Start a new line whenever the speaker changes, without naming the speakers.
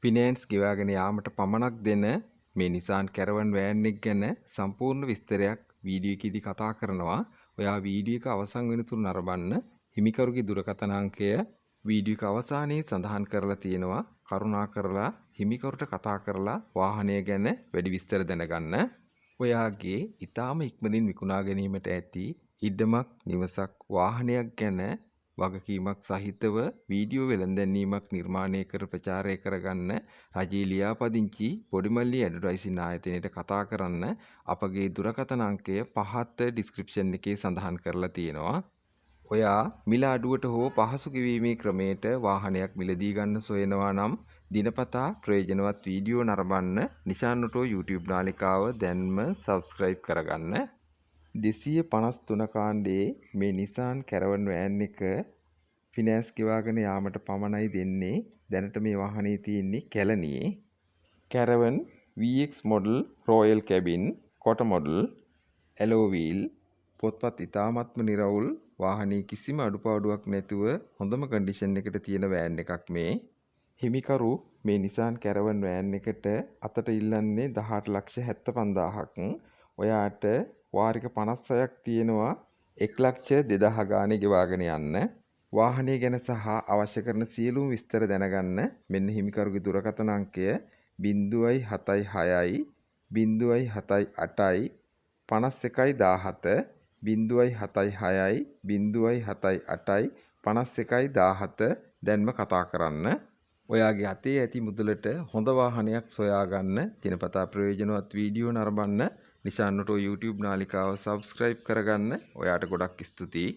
Finance ගෙවාගෙන යාමට පමණක් දෙන මේ Nissan Caravan van එක ගැන සම්පූර්ණ විස්තරයක් වීඩියෝ එකේදී කතා කරනවා. ඔයා වීඩියෝ එක අවසන් වෙනතුරු නරඹන්න. හිමිකරුගේ දුරකථන අංකය වීඩියෝ එක අවසානයේ සඳහන් කරලා තියෙනවා. කරුණාකරලා හිමිකරුට කතා කරලා වාහනය ගැන වැඩි විස්තර දැනගන්න. ඔයාගේ ඊටාම ඉක්මනින් විකුණා ගැනීමට ඇති ඉඩමක්, නිවසක්, වාහනයක් ගැන වගකීමක් සහිතව වීඩියෝ වෙළඳැන්වීමක් නිර්මාණය කර ප්‍රචාරය කරගන්න රජයේ ලියාපදිංචි පොඩිමල්ලි ඇඩ්වර්ටයිසින් ආයතනයට කතා කරන්න අපගේ දුරකථන අංකය පහත ඩිස්ක්‍රිප්ෂන් එකේ සඳහන් කරලා තියෙනවා. ඔයා මිල අඩුවට හෝ පහසු ගෙවීමේ ක්‍රමයට වාහනයක් මිලදී ගන්න සොයනවා නම් දිනපතා ප්‍රයෝජනවත් වීඩියෝ නරඹන්න Nissan Auto YouTube නාලිකාව දැන්ම subscribe කරගන්න. 253 කාණ්ඩයේ මේ Nissan Caravan van එක ෆිනෑන්ස් ගෙවාගෙන යාමට පමණයි දෙන්නේ. දැනට මේ වාහනේ තියෙන්නේ කැලණියේ. Caravan VX model Royal Cabin කොට model alloy wheel පොත්පත් ඉතාමත්ම නිරවුල් වාහනේ කිසිම අඩුපාඩුවක් නැතුව හොඳම කන්ඩිෂන් එකට තියෙන වෑන් එකක් මේ. හිමිකරු මේ Nissan Caravan van එකට අතට ඉල්ලන්නේ 18,75,000ක්. ඔයාට වාරික 56ක් තියෙනවා 1,02,000 ගානේ ගෙවාගෙන යන්න. වාහනය ගැන සහ අවශ්‍ය කරන සියලුම විස්තර දැනගන්න මෙන්න හිමිකරුගේ දුරකථන අංකය 076 078 5117 076 078 5117 දැන්ම කතා කරන්න. ඔයාගේ අතේ ඇති මුදලට හොඳ වාහනයක් සොයාගන්න දිනපතා ප්‍රයෝජනවත් වීඩියෝ නරඹන්න Nissan Auto YouTube නාලිකාව subscribe කරගන්න. ඔයාට ගොඩක් ස්තුතියි.